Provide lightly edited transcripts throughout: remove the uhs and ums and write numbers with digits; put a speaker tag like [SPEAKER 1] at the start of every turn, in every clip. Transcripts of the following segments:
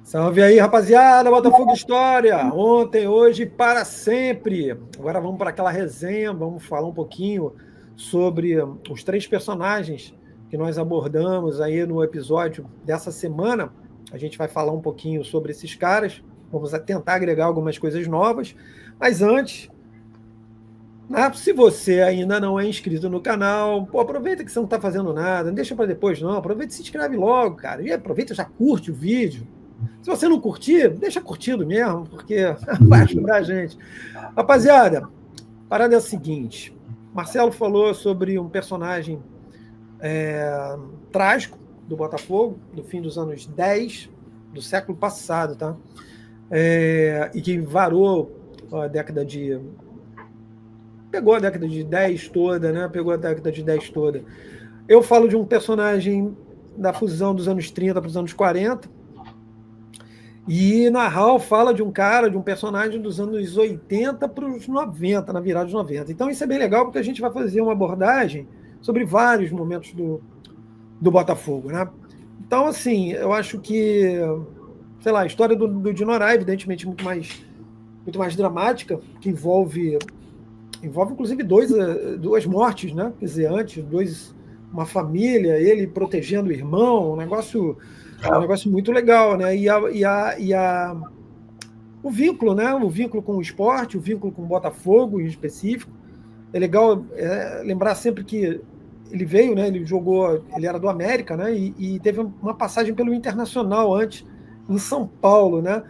[SPEAKER 1] Salve aí, rapaziada, Botafogo História. Ontem, hoje, para sempre. Agora vamos para aquela resenha, vamos falar um pouquinho sobre os três personagens que nós abordamos aí no episódio dessa semana. A gente vai falar um pouquinho sobre esses caras, vamos tentar agregar algumas coisas novas. Mas antes, né, se você ainda não é inscrito no canal, pô, aproveita que você não está fazendo nada, não deixa para depois não, aproveita e se inscreve logo, cara. E aproveita, já curte o vídeo. Se você não curtir, deixa curtido mesmo, porque vai ajudar a gente. Rapaziada, a parada é a seguinte: Marcelo falou sobre um personagem trágico do Botafogo, do fim dos anos 10 do século passado, tá? E que varou a década de. Pegou a década de 10 toda, né? Pegou a década de 10 toda. Eu falo de um personagem da fusão dos anos 30 para os anos 40. E na Hal fala de um cara, de um personagem dos anos 80 para os 90, na virada dos 90. Então isso é bem legal porque a gente vai fazer uma abordagem sobre vários momentos do Botafogo, né? Então, assim, eu acho que, sei lá, a história do Dinorá, evidentemente, muito mais dramática, que envolve inclusive duas mortes, né? Quer dizer, antes, uma família, ele protegendo o irmão, um negócio muito legal, né? O vínculo, né? O vínculo com o esporte, o vínculo com o Botafogo em específico. É legal lembrar sempre que ele veio, né? Ele era do América, né? E teve uma passagem pelo Internacional antes, em São Paulo, né?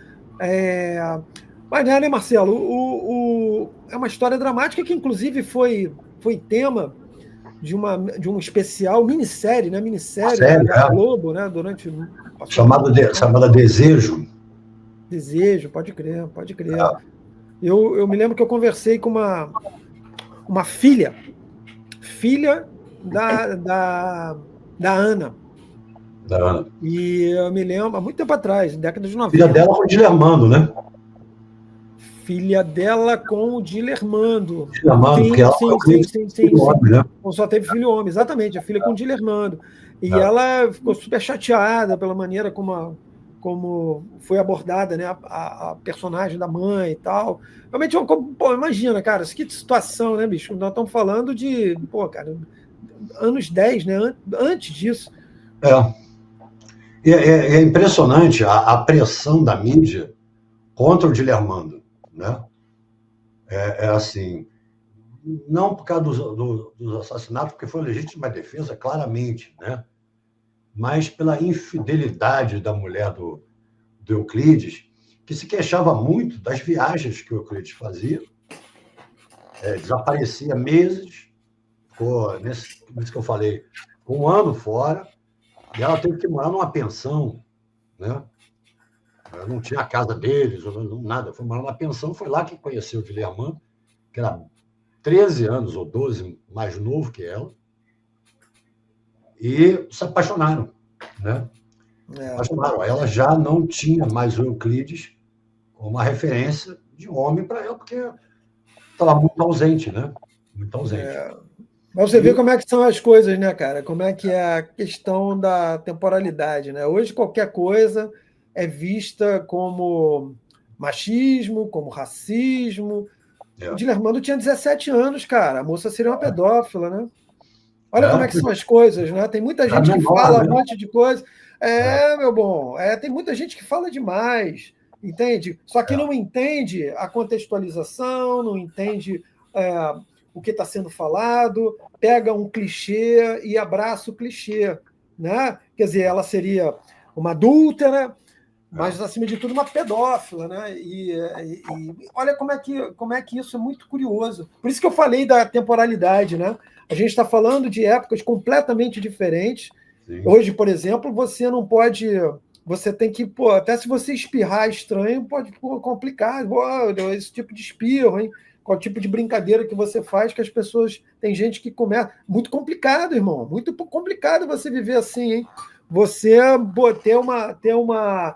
[SPEAKER 1] Mas, né, Marcelo? É uma história dramática que, inclusive, foi tema de um especial minissérie, né? Minissérie da Globo, né? Durante
[SPEAKER 2] chamada Desejo.
[SPEAKER 1] Desejo, pode crer. Eu me lembro que eu conversei com uma filha da Ana.
[SPEAKER 2] Da Ana.
[SPEAKER 1] E eu me lembro, há muito tempo atrás, década de 90.
[SPEAKER 2] Filha dela com o Dilermando, né?
[SPEAKER 1] Filha dela com o Dilermando. Sim.
[SPEAKER 2] Homem, né?
[SPEAKER 1] Só teve filho homem, exatamente, a filha com o Dilermando. E ela ficou super chateada pela maneira como foi abordada, né, a personagem da mãe e tal. Realmente, pô, imagina, cara, que situação, né, bicho? Nós estamos falando de, pô, cara, anos 10, né? Antes disso.
[SPEAKER 2] É impressionante a pressão da mídia contra o Dilermando, né? Assim, não por causa dos assassinatos, porque foi legítima defesa, claramente, né? Mas pela infidelidade da mulher do Euclides, que se queixava muito das viagens que o Euclides fazia, desaparecia meses, ficou, nisso que eu falei, um ano fora, e ela teve que morar numa pensão, né? Ela não tinha a casa deles, nada, foi morar numa pensão, foi lá que conheceu o Dilermando, que era 13 anos ou 12 mais novo que ela, e se apaixonaram, né? Apaixonaram. Ela já não tinha mais o Euclides como uma referência de homem para ela, porque estava muito ausente, né? Muito ausente.
[SPEAKER 1] Mas você vê como é que são as coisas, né, cara? Como é que é a questão da temporalidade, né? Hoje qualquer coisa é vista como machismo, como racismo. O Dilermando tinha 17 anos, cara. A moça seria uma pedófila, né? Olha como é que são as coisas, né? Tem muita gente que fala um monte de coisa. Meu bom, tem muita gente que fala demais, entende? Só que não entende a contextualização, não entende o que está sendo falado, pega um clichê e abraça o clichê, né? Quer dizer, ela seria uma adúltera, mas, acima de tudo, uma pedófila, né? E olha como é que isso é muito curioso. Por isso que eu falei da temporalidade, né? A gente está falando de épocas completamente diferentes. Sim. Hoje, por exemplo, você não pode... Você tem que... Pô, até se você espirrar estranho, pode complicar. Esse tipo de espirro, hein? Qual tipo de brincadeira que você faz que as pessoas... Tem gente que começa... Muito complicado, irmão. Muito complicado você viver assim, hein? Você ter uma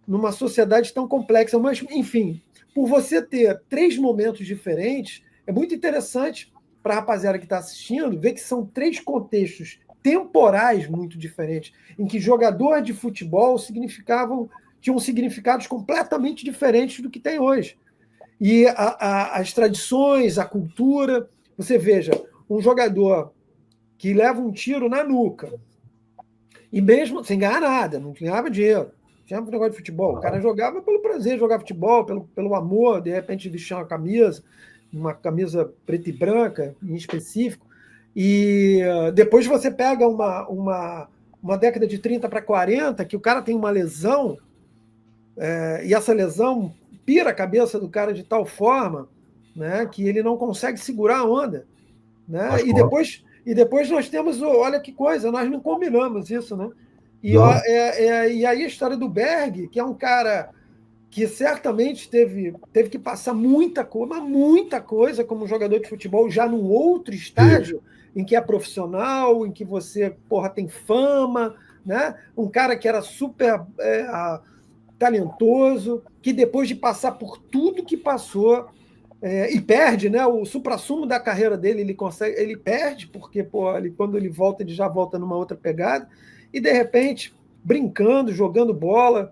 [SPEAKER 1] numa sociedade tão complexa. Mas, enfim, por você ter três momentos diferentes, é muito interessante para a rapaziada que está assistindo ver que são três contextos temporais muito diferentes, em que jogador de futebol significavam tinham significados completamente diferentes do que tem hoje. E as tradições, a cultura... Você veja, um jogador que leva um tiro na nuca, e mesmo sem ganhar nada, não ganhava dinheiro, tinha um negócio de futebol. O cara jogava pelo prazer de jogar futebol, pelo amor, de repente vestir uma camisa preta e branca, em específico. E depois você pega uma década de 30 para 40, que o cara tem uma lesão, e essa lesão pira a cabeça do cara de tal forma, né, que ele não consegue segurar a onda. Né? E depois nós temos, olha que coisa, nós não combinamos isso, né? E aí a história do Berg, que é um cara que certamente teve que passar muita coisa como jogador de futebol, já num outro estágio, em que é profissional, em que você, tem fama, né? Um cara que era super talentoso, que depois de passar por tudo que passou, e perde, né? O suprassumo da carreira dele, ele perde, porque quando ele volta, ele já volta numa outra pegada, e de repente, brincando, jogando bola,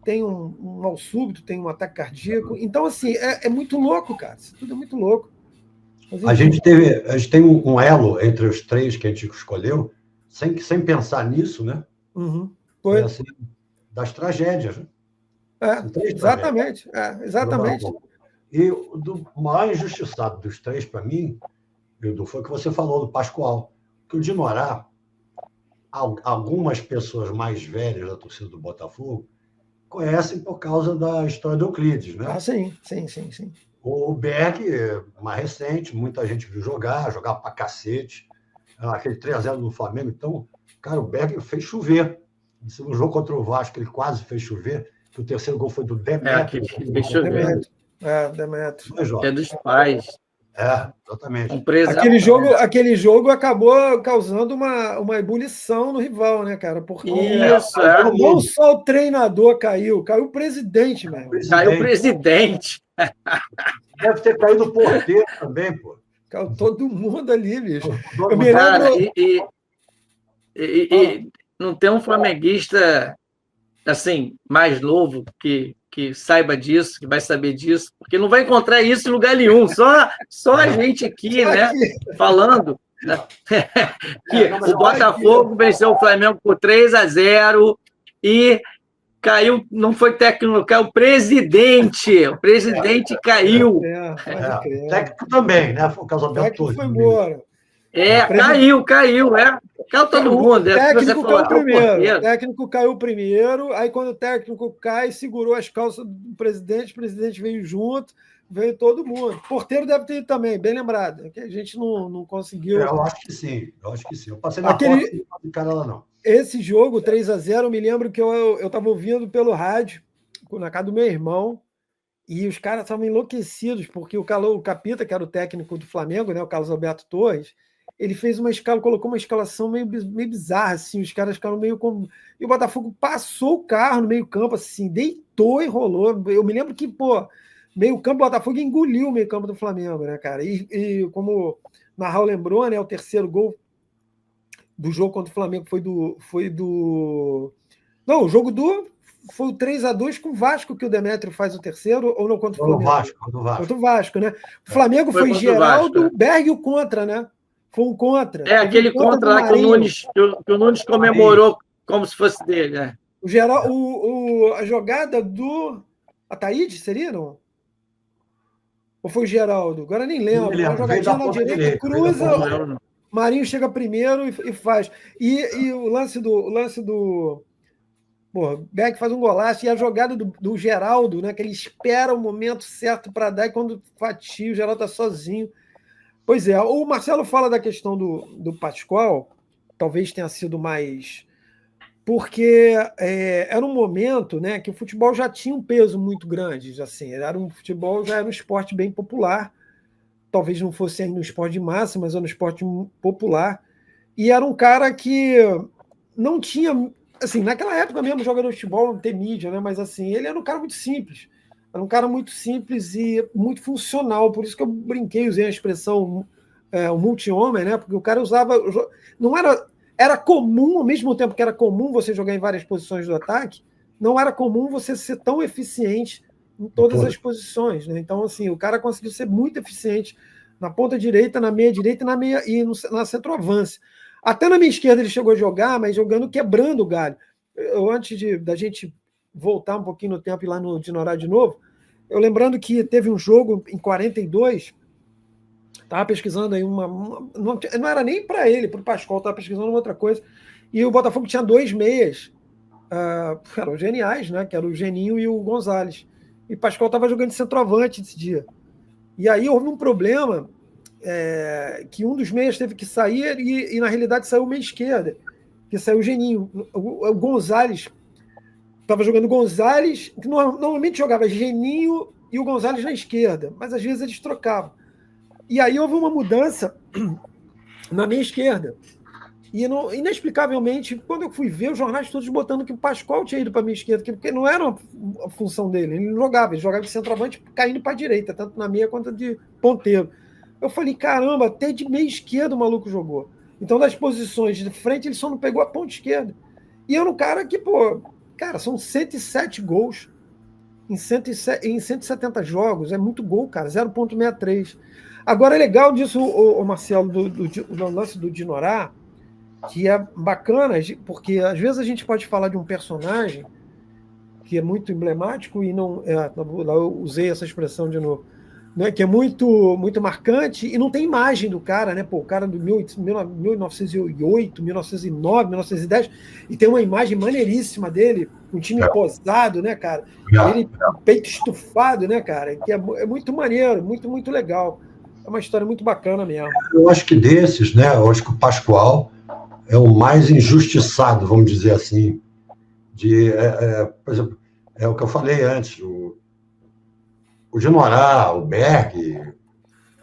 [SPEAKER 1] tem um mal súbito, tem um ataque cardíaco. Então, assim, é muito louco, cara. Isso tudo é muito louco.
[SPEAKER 2] Mas, a gente tem um elo entre os três que a gente escolheu, sem pensar nisso, né?
[SPEAKER 1] Uhum. Foi
[SPEAKER 2] assim, das tragédias. Né?
[SPEAKER 1] Exatamente. Exatamente.
[SPEAKER 2] E o maior injustiçado dos três, para mim, Edu, foi o que você falou do Pascoal. Que o Dinorá, algumas pessoas mais velhas da torcida do Botafogo conhecem por causa da história do Euclides, né?
[SPEAKER 1] Sim.
[SPEAKER 2] O Berg, mais recente, muita gente viu jogar pra cacete. Aquele 3-0 do Flamengo. Então, cara, o Berg fez chover. No jogo contra o Vasco, ele quase fez chover. Que o terceiro gol foi do Demetrio.
[SPEAKER 3] Fez chover.
[SPEAKER 1] Demetrio.
[SPEAKER 3] É dos pais.
[SPEAKER 2] Exatamente.
[SPEAKER 1] Aquele jogo acabou causando uma ebulição no rival, né, cara? Porque não só o treinador caiu o presidente, mesmo.
[SPEAKER 3] Caiu o presidente.
[SPEAKER 2] Deve ter caído o porteiro também, pô.
[SPEAKER 1] Caiu todo mundo ali, bicho.
[SPEAKER 3] Eu me lembro... E não tem um flamenguista assim, mais novo que saiba disso, que vai saber disso, porque não vai encontrar isso em lugar nenhum, só a gente aqui, né, falando, né, que o Botafogo venceu o Flamengo por 3-0 e caiu, não foi técnico, caiu o presidente caiu.
[SPEAKER 2] O técnico também, né, foi o caso Alberto Torres.
[SPEAKER 1] Foi embora.
[SPEAKER 3] Caiu. Caiu todo mundo.
[SPEAKER 1] O técnico caiu primeiro, aí quando o técnico cai, segurou as calças do presidente, o presidente veio junto, veio todo mundo. O porteiro deve ter ido também, bem lembrado, que a gente não conseguiu.
[SPEAKER 2] Eu acho que sim. Eu passei na porta e não vi cara lá, não.
[SPEAKER 1] Esse jogo, 3-0, eu me lembro que eu estava ouvindo pelo rádio, na casa do meu irmão, e os caras estavam enlouquecidos, porque o Capita, que era o técnico do Flamengo, né, o Carlos Alberto Torres, ele fez colocou uma escalação meio bizarra, assim, os caras ficaram meio como... E o Botafogo passou o carro no meio-campo, assim, deitou e rolou. Eu me lembro que, meio-campo, o Botafogo engoliu o meio-campo do Flamengo, né, cara? E como o Narral lembrou, né, o terceiro gol do jogo contra o Flamengo foi do... Não, o jogo foi o 3-2 com o Vasco, que o Demetrio faz o terceiro, ou não contra o Flamengo? Contra o Vasco, né? O Flamengo foi Geraldo, o Berg e o contra, né? Foi um contra.
[SPEAKER 3] Aquele contra lá que o Nunes comemorou como se fosse dele, né?
[SPEAKER 1] A jogada do Ataíde, seria, não? Ou foi o Geraldo? Agora nem lembro. Uma jogadinha na direita, cruza, Marinho chega primeiro e faz. E o lance do Beck faz um golaço, e a jogada do Geraldo, né, que ele espera o momento certo para dar, e quando fatia, o Geraldo está sozinho. Pois é, o Marcelo fala da questão do Pascoal, talvez tenha sido mais... Porque era um momento, né, que o futebol já tinha um peso muito grande, assim, já era um esporte bem popular, talvez não fosse ainda um esporte de massa, mas era um esporte popular, e era um cara que não tinha... Assim, naquela época mesmo, jogador de futebol não tem mídia, né, mas assim, ele era um cara muito simples. Era um cara muito simples e muito funcional, por isso que eu brinquei, usei a expressão o multi-homem, né? Porque o cara usava... Não era comum, ao mesmo tempo que era comum você jogar em várias posições do ataque, não era comum você ser tão eficiente em todas as posições, né? Então, assim, o cara conseguiu ser muito eficiente na ponta direita, na meia direita na centroavance. Até na minha esquerda ele chegou a jogar, mas jogando quebrando o galho. Da gente voltar um pouquinho no tempo e ir lá no Dinorá de novo, eu lembrando que teve um jogo em 42, estava pesquisando aí não era nem para ele, para o Pascoal, estava pesquisando uma outra coisa, e o Botafogo tinha 2 meias, eram geniais, né? Que era o Geninho e o Gonzalez. E o Pascoal estava jogando de centroavante esse dia. E aí houve um problema, que um dos meias teve que sair e na realidade saiu o meia esquerda, que saiu o Geninho. O Gonzalez estava jogando Gonzalez, que normalmente jogava Geninho e o Gonzalez na esquerda, mas às vezes eles trocavam. E aí houve uma mudança na meia esquerda. E inexplicavelmente, quando eu fui ver, os jornais todos botando que o Pascoal tinha ido para a minha esquerda, porque não era a função dele, ele jogava de centroavante caindo para a direita, tanto na meia quanto de ponteiro. Eu falei, caramba, até de meia esquerda o maluco jogou. Então, das posições de frente, ele só não pegou a ponta esquerda. E era um cara que, são 107 gols em 170 jogos, é muito gol, cara, 0,63. Agora, é legal disso, o Marcelo, do lance do Dinorá, que é bacana, porque às vezes a gente pode falar de um personagem que é muito emblemático e não. Eu usei essa expressão de novo, né, que é muito, muito marcante e não tem imagem do cara, né? O cara do 1908, 1909, 1910, e tem uma imagem maneiríssima dele, um time posado, né, cara? Ele peito estufado, né, cara? Que é muito maneiro, muito, muito legal. É uma história muito bacana mesmo.
[SPEAKER 2] Eu acho que desses, né? Eu acho que o Pascoal é o mais injustiçado, vamos dizer assim, por exemplo, é o que eu falei antes, o Dinorá, o Berg,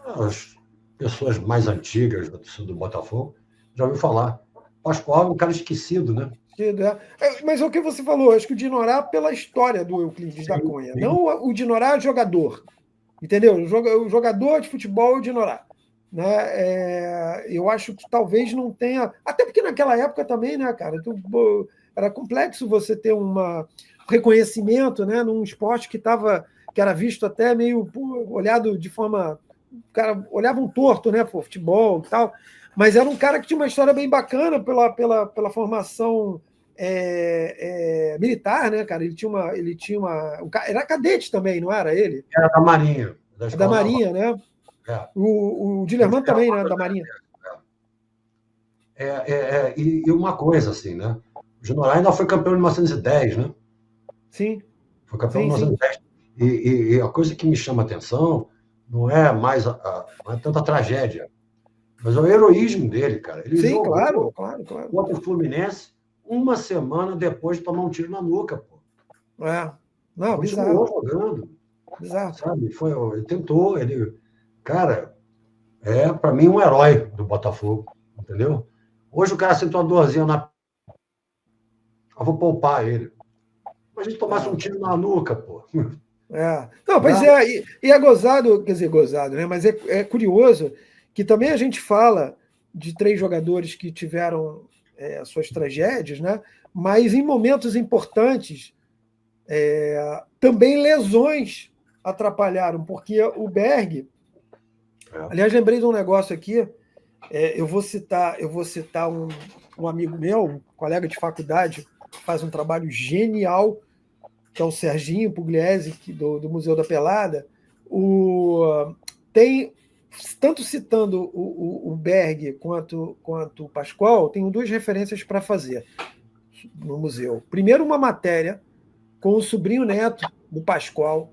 [SPEAKER 2] as pessoas mais antigas do Botafogo, já ouviu falar. O Pascoal é um cara esquecido, né?
[SPEAKER 1] Mas é o que você falou, acho que o Dinorá pela história do Euclides da Cunha, não o Dinorá jogador, entendeu? O jogador de futebol é o Dinorá. Né? Eu acho que talvez não tenha. Até porque naquela época também, né, cara? Era complexo você ter um reconhecimento, né, num esporte que era visto até meio olhado de forma. O cara olhava um torto, né, por futebol e tal. Mas era um cara que tinha uma história bem bacana pela formação militar, né, cara? Ele tinha uma. Era cadete também, não era ele?
[SPEAKER 2] Era da Marinha.
[SPEAKER 1] Da Marinha, né? O Dilermano também, né, da Marinha.
[SPEAKER 2] E uma coisa, assim, né? O Dinorá ainda foi campeão em 1910, né?
[SPEAKER 1] Sim.
[SPEAKER 2] Foi campeão em 1910. E a coisa que me chama a atenção não é mais não é tanta tragédia, mas é o heroísmo dele, cara. Ele jogou
[SPEAKER 1] claro.
[SPEAKER 2] contra o Fluminense uma semana depois de tomar um tiro na nuca, pô.
[SPEAKER 1] Não, bizarro.
[SPEAKER 2] Continuou jogando.
[SPEAKER 1] Bizarro.
[SPEAKER 2] Sabe? Ele tentou, Cara, para mim um herói do Botafogo, entendeu? Hoje o cara sentou uma dorzinha na. Eu vou poupar ele. Mas a gente tomasse um tiro na nuca, pô.
[SPEAKER 1] Não, pois e é gozado, quer dizer, gozado, né? Mas é curioso que também a gente fala de 3 jogadores que tiveram suas tragédias, né? Mas em momentos importantes, também lesões atrapalharam, porque o Berg. Aliás, lembrei de um negócio aqui. Eu vou citar um amigo meu, um colega de faculdade, que faz um trabalho genial, que é o Serginho Pugliese, do Museu da Pelada. Tanto citando o Berg quanto o Pascoal, tenho 2 referências para fazer no museu. Primeiro, uma matéria com o sobrinho neto do Pascoal,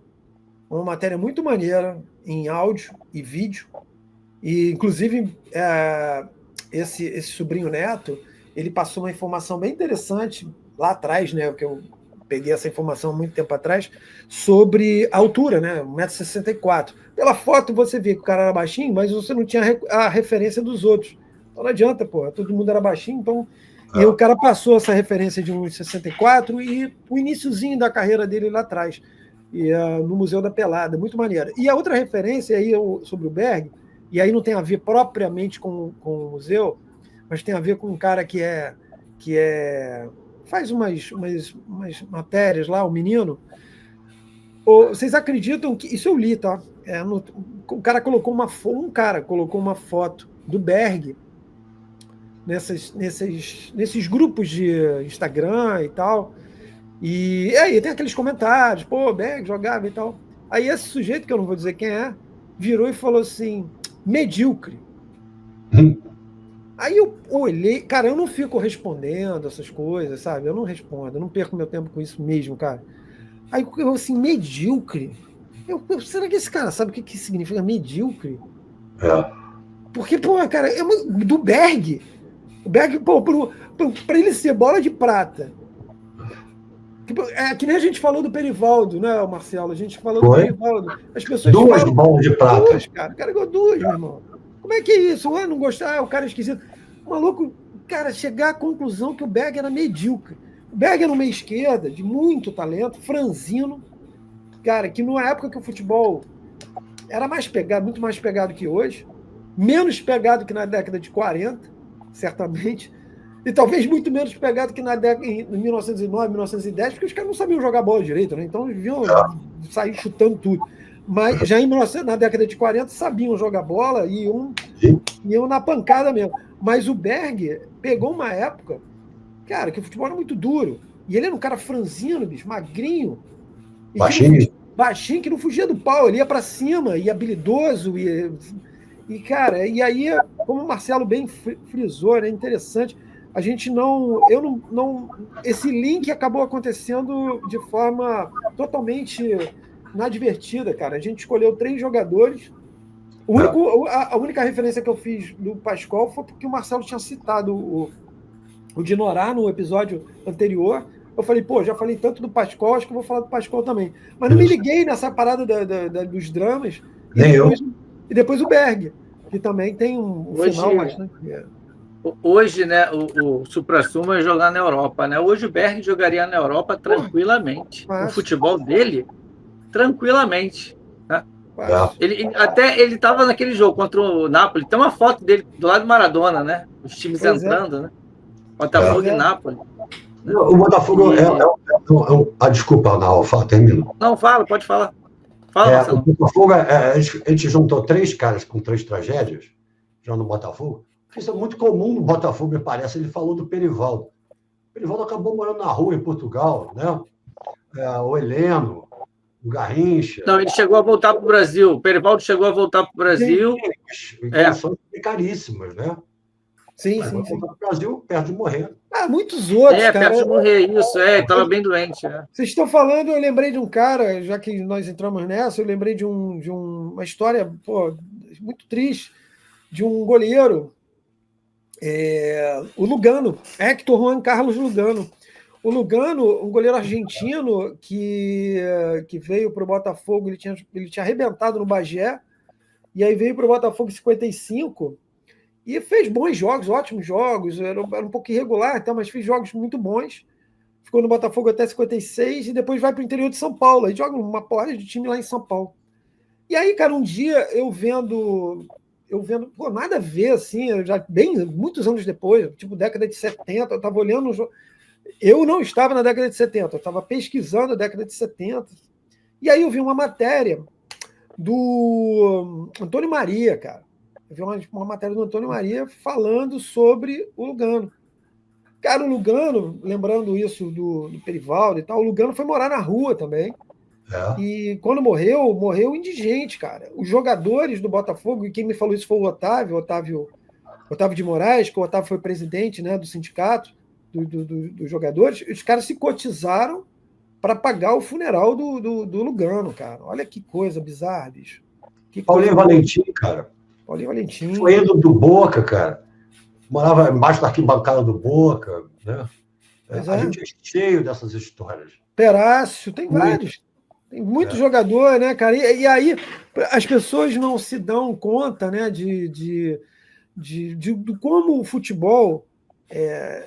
[SPEAKER 1] uma matéria muito maneira, em áudio e vídeo. E, inclusive, esse sobrinho neto, ele passou uma informação bem interessante lá atrás, né, que eu peguei essa informação há muito tempo atrás, sobre a altura, né, 1,64 m. Pela foto você vê que o cara era baixinho, mas você não tinha a referência dos outros. Então não adianta, pô, todo mundo era baixinho, então... E o cara passou essa referência de 1,64 m e o iniciozinho da carreira dele lá atrás, no Museu da Pelada, muito maneiro. E a outra referência aí sobre o Berg, e aí não tem a ver propriamente com o museu, mas tem a ver com um cara que é faz umas matérias lá, o menino. Vocês acreditam que... Isso eu li, tá? O cara colocou um cara colocou uma foto do Berg nesses grupos de Instagram e tal. E aí tem aqueles comentários, pô, Berg jogava e tal. Aí esse sujeito, que eu não vou dizer quem é, virou e falou assim, medíocre. Aí eu olhei, cara, eu não fico respondendo essas coisas, sabe? Eu não respondo, eu não perco meu tempo com isso mesmo, cara. Aí eu assim, medíocre. Será que esse cara sabe o que significa medíocre? Porque, pô, cara, do Berg. O Berg, pô, pra ele ser bola de prata. É que nem a gente falou do Perivaldo, né, Marcelo? A gente falou do Perivaldo. As pessoas
[SPEAKER 2] duas bolas de prata.
[SPEAKER 1] Duas, cara. O cara ganhou duas, meu irmão. Como é que é isso? Não gostar, o cara é esquisito. O maluco, cara, chegar à conclusão que o Berg era medíocre. O Berg era uma meia esquerda, de muito talento, franzino. Cara, que numa época que o futebol era mais pegado, muito mais pegado que hoje, menos pegado que na década de 40, certamente, e talvez muito menos pegado que na década em 1909, 1910, porque os caras não sabiam jogar bola direito, né? Então eles viam sair chutando tudo. Mas já na década de 40 sabiam jogar bola e iam na pancada mesmo. Mas o Berg pegou uma época, cara, que o futebol era muito duro. E ele era um cara franzino, bicho, magrinho. Baixinho, que não fugia do pau, ele ia para cima, e habilidoso. E, cara, e aí, como o Marcelo bem frisou, é interessante, a gente esse link acabou acontecendo de forma totalmente inadvertida, cara. A gente escolheu 3 jogadores. A única referência que eu fiz do Pascoal foi porque o Marcelo tinha citado o Dinorá no episódio anterior. Eu falei, pô, já falei tanto do Pascoal, acho que eu vou falar do Pascoal também. Mas não me liguei nessa parada dos dramas. E depois o Berg, que também tem um final bastante...
[SPEAKER 3] Hoje, né, o Suprassumo é jogar na Europa, né? Hoje o Berg jogaria na Europa tranquilamente. O futebol dele, tranquilamente. Né? Ele estava naquele jogo contra o Napoli. Tem uma foto dele do lado do Maradona, né? Os times entrando, né? Botafogo e Napoli.
[SPEAKER 2] O Botafogo desculpa, Alfa, termina.
[SPEAKER 3] Não, pode falar.
[SPEAKER 2] O Botafogo, a gente juntou 3 caras com 3 tragédias, já no Botafogo. Isso é muito comum no Botafogo, me parece. Ele falou do Perivaldo. O Perivaldo acabou morando na rua em Portugal, né? O Heleno, o Garrincha.
[SPEAKER 3] Não, ele chegou a voltar para o Brasil. O Perivaldo chegou a voltar para o Brasil.
[SPEAKER 2] Condições caríssimas, né?
[SPEAKER 1] Sim.
[SPEAKER 2] Voltar para o Brasil, perto de morrer.
[SPEAKER 1] Muitos outros, cara.
[SPEAKER 3] Perto de morrer, isso. Estava bem doente.
[SPEAKER 1] Vocês estão falando, eu lembrei de um cara, já que nós entramos nessa, eu lembrei de uma história muito triste, de um goleiro, o Lugano, Héctor Juan Carlos Lugano. O Lugano, um goleiro argentino que veio para o Botafogo, ele tinha arrebentado no Bagé, e aí veio para o Botafogo em 55 e fez bons jogos, ótimos jogos, era um pouco irregular, mas fez jogos muito bons. Ficou no Botafogo até 56 e depois vai para o interior de São Paulo, aí joga uma porrada de time lá em São Paulo. E aí, cara, um dia eu vendo, pô, nada a ver, assim, já muitos anos depois, tipo década de 70, eu estava olhando o jogo. Eu não estava na década de 70, eu estava pesquisando a década de 70. E aí eu vi uma matéria do Antônio Maria, cara. Eu vi uma matéria do Antônio Maria falando sobre o Lugano. Cara, o Lugano, lembrando isso do Perivaldo e tal, o Lugano foi morar na rua também. E quando morreu indigente, cara. Os jogadores do Botafogo, e quem me falou isso foi o Otávio de Moraes, que o Otávio foi presidente, né, do sindicato dos jogadores, os caras se cotizaram para pagar o funeral do Lugano, cara. Olha que coisa bizarra, bicho.
[SPEAKER 2] Paulinho Valentim, cara.
[SPEAKER 1] Paulinho Valentim.
[SPEAKER 2] Foi indo do Boca, cara. Morava embaixo da arquibancada do Boca, né? A gente é cheio dessas histórias.
[SPEAKER 1] Perácio, tem vários. Tem muito jogador, né, cara? E aí as pessoas não se dão conta, né, de como o futebol...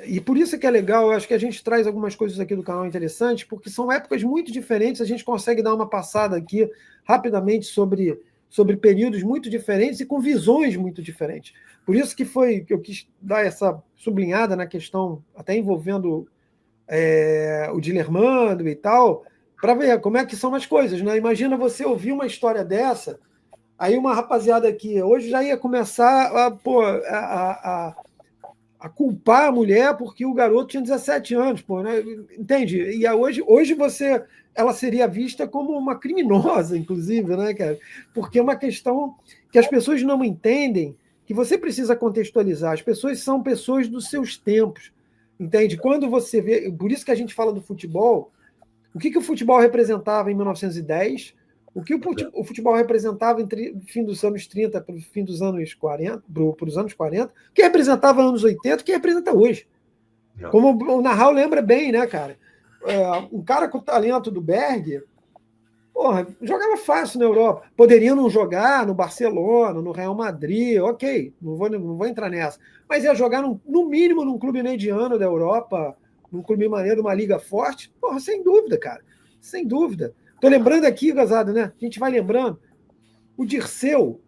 [SPEAKER 1] e por isso que é legal, eu acho que a gente traz algumas coisas aqui do canal interessantes, porque são épocas muito diferentes, a gente consegue dar uma passada aqui rapidamente sobre períodos muito diferentes e com visões muito diferentes. Por isso que eu quis dar essa sublinhada na questão, até envolvendo o Dilermando e tal, para ver como é que são as coisas, né? Imagina você ouvir uma história dessa, aí uma rapaziada aqui hoje já ia começar a culpar a mulher porque o garoto tinha 17 anos, pô, né? Entende? E hoje ela seria vista como uma criminosa, inclusive, né, cara? Porque é uma questão que as pessoas não entendem, que você precisa contextualizar. As pessoas são pessoas dos seus tempos, entende? Quando você vê, por isso que a gente fala do futebol, o que o futebol representava em 1910, o que o futebol representava entre o fim dos anos 30 para o fim dos anos 40, para os anos 40, o que representava anos 80, o que representa hoje. Como o Narral lembra bem, né, cara? Um cara com o talento do Berg, porra, jogava fácil na Europa. Poderia não jogar no Barcelona, no Real Madrid, ok, não vou entrar nessa. Mas ia jogar, no mínimo, num clube mediano da Europa, num clube maneiro, uma liga forte, porra, sem dúvida, cara. Sem dúvida. Estou lembrando aqui, Gazado, né? A gente vai lembrando. O Dirceuzinho,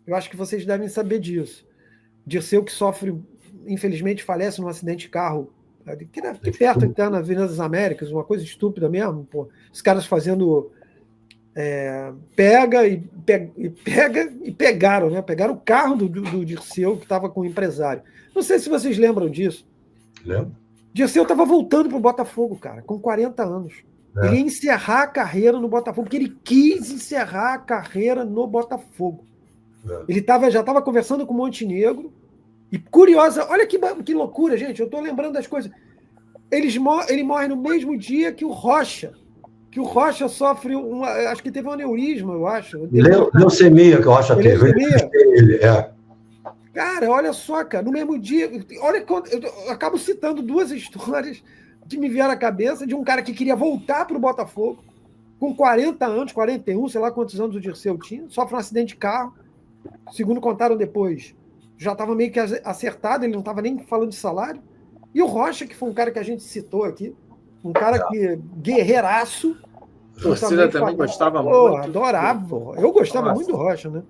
[SPEAKER 1] eu acho que vocês devem saber disso. Dirceu que sofre, infelizmente, falece num acidente de carro, aqui perto, que está na Avenida das Américas, uma coisa estúpida mesmo, pô. Os caras fazendo pegaram, né? Pegaram o carro do Dirceu, que estava com o empresário. Não sei se vocês lembram disso.
[SPEAKER 2] Lembro.
[SPEAKER 1] Dirceu estava voltando para o Botafogo, cara, com 40 anos. Ele ia encerrar a carreira no Botafogo, porque ele quis encerrar a carreira no Botafogo. Ele já estava conversando com o Montenegro, e curiosa, olha que loucura, gente, eu estou lembrando das coisas. Ele morre no mesmo dia que o Rocha sofre acho que teve um aneurisma, eu acho.
[SPEAKER 2] Leucemia que o Rocha teve.
[SPEAKER 1] Cara, olha só, cara, no mesmo dia, olha, eu acabo citando duas histórias que me vieram à cabeça de um cara que queria voltar para o Botafogo, com 40 anos, 41, sei lá quantos anos o Dirceu tinha, sofre um acidente de carro, segundo contaram depois, já estava meio que acertado, ele não estava nem falando de salário, e o Rocha, que foi um cara que a gente citou aqui, um cara que guerreiraço.
[SPEAKER 3] A torcida também gostava muito.
[SPEAKER 1] Adorava. Eu gostava muito do Rocha, né?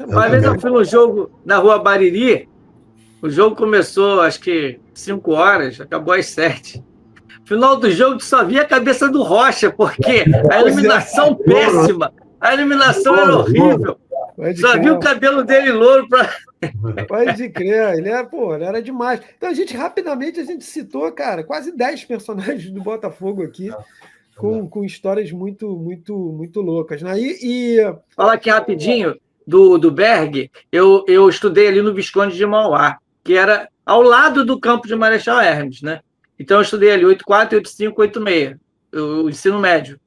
[SPEAKER 3] Uma vez eu fui no jogo na Rua Bariri, o jogo começou, acho que 5 horas, acabou às 7. Final do jogo, tu só via a cabeça do Rocha, porque a iluminação péssima, a iluminação era horrível. Só vi o cabelo dele louro para.
[SPEAKER 1] Pode crer, ele era demais. Então, rapidamente a gente citou, cara, quase 10 personagens do Botafogo aqui, com histórias muito, muito, muito loucas, né?
[SPEAKER 3] Falar aqui rapidinho do Berg, eu estudei ali no Visconde de Mauá, que era ao lado do campo de Marechal Hermes, né? Então, eu estudei ali 84, 85, 86, o ensino médio.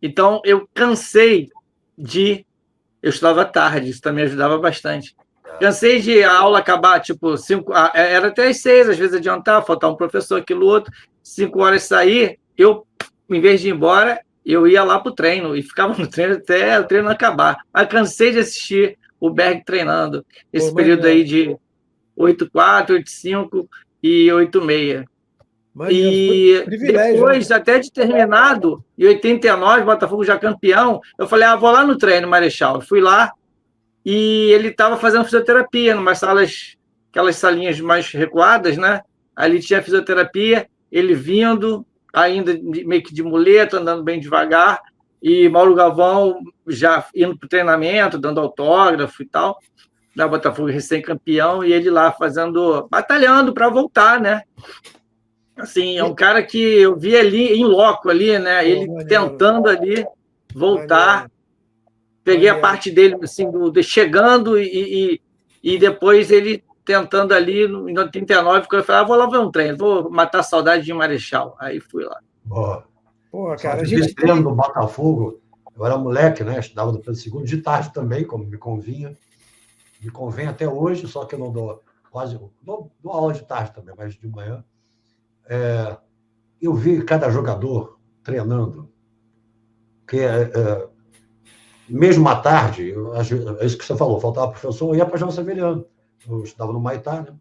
[SPEAKER 3] Então, eu cansei de... Eu estudava tarde, isso também ajudava bastante. Cansei de a aula acabar, tipo, 5... Era até às 6, às vezes adiantava, faltar um professor, aquilo outro. 5 horas sair, eu, em vez de ir embora, eu ia lá para o treino e ficava no treino até o treino acabar. Mas cansei de assistir o Berg treinando esse período aí de 84, 85 e 86. E depois, até de terminado, em 89, Botafogo já campeão, eu falei, vou lá no treino, Marechal. Eu fui lá e ele estava fazendo fisioterapia, numas salas, aquelas salinhas mais recuadas, né? Ali tinha fisioterapia, ele vindo, ainda meio que de muleta, andando bem devagar, e Mauro Galvão já indo para o treinamento, dando autógrafo e tal, da Botafogo recém-campeão, e ele lá batalhando para voltar, né? Assim, é um cara que eu vi ali em loco ali, né? Ele tentando ali voltar. Peguei a parte dele assim, chegando e depois ele tentando ali em 89, quando eu falei, vou lá ver um treino, vou matar a saudade de Marechal. Aí fui lá.
[SPEAKER 2] Pô, cara, a gente treino do Botafogo, eu era moleque, né? Estudava no Pedro II, de tarde também, como me convinha. Me convém até hoje, só que eu não dou dou aula de tarde também, mas de manhã. Eu vi cada jogador treinando, que mesmo à tarde, é isso que você falou, faltava professor, eu ia para João Severiano, eu estudava no Maitá, né?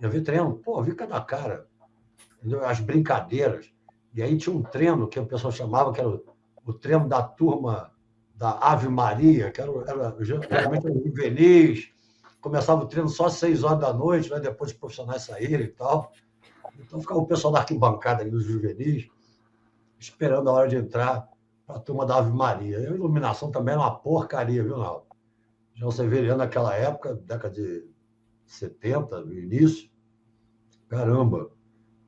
[SPEAKER 2] Eu vi treino, eu vi cada cara, entendeu? As brincadeiras, e aí tinha um treino que o pessoal chamava, que era o treino da turma da Ave Maria, que geralmente era juvenis, começava o treino só às 6 horas da noite, né? Depois os profissionais saírem e tal. Então ficava o pessoal da arquibancada ali dos juvenis, esperando a hora de entrar para a turma da Ave Maria. E a iluminação também era uma porcaria, viu, Naldo? Já você vê naquela época, década de 70, no início, caramba,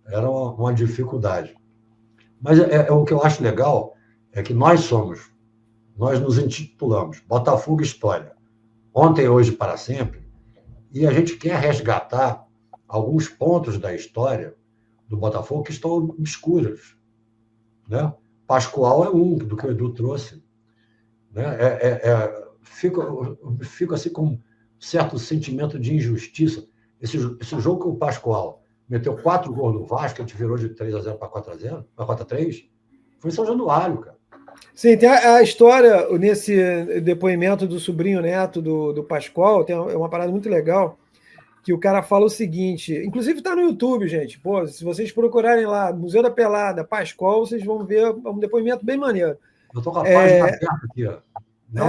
[SPEAKER 2] era uma dificuldade. Mas o que eu acho legal é que nós nos intitulamos Botafogo História, ontem, hoje, para sempre, e a gente quer resgatar alguns pontos da história do Botafogo que estão obscuros, né? Pascoal é um do que o Edu trouxe, né? Fico assim com um certo sentimento de injustiça. Esse jogo que o Pascoal meteu 4 gols no Vasco, a gente virou de 3-0 para 4-0, para 4-3, foi em São Januário, cara.
[SPEAKER 1] Sim, tem a história nesse depoimento do sobrinho neto do Pascoal, tem uma parada muito legal, que o cara fala o seguinte, inclusive está no YouTube, gente, pô, se vocês procurarem lá, Museu da Pelada, Pascoal, vocês vão ver um depoimento bem maneiro.
[SPEAKER 2] Eu estou com a página aberta aqui, ó.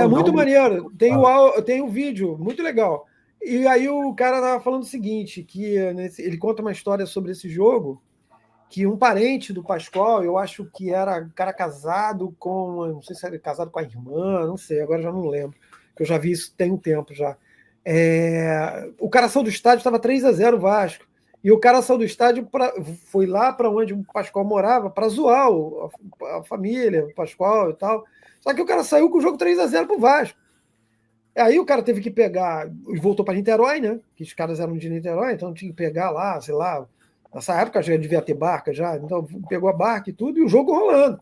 [SPEAKER 1] Muito maneiro, tem o vídeo, muito legal. E aí o cara estava falando o seguinte, que ele conta uma história sobre esse jogo, que um parente do Pascoal, eu acho que era um cara casado com, não sei se era casado com a irmã, não sei, agora já não lembro, que eu já vi isso tem um tempo já. O cara saiu do estádio, estava 3-0 o Vasco, e o cara saiu do estádio, foi lá para onde o Pascoal morava, para zoar a família, o Pascoal e tal, só que o cara saiu com o jogo 3-0 para o Vasco. Aí o cara teve que pegar, voltou para Niterói, né, que os caras eram de Niterói, então tinha que pegar lá, sei lá, nessa época já devia ter barca já, então pegou a barca e tudo, e o jogo rolando.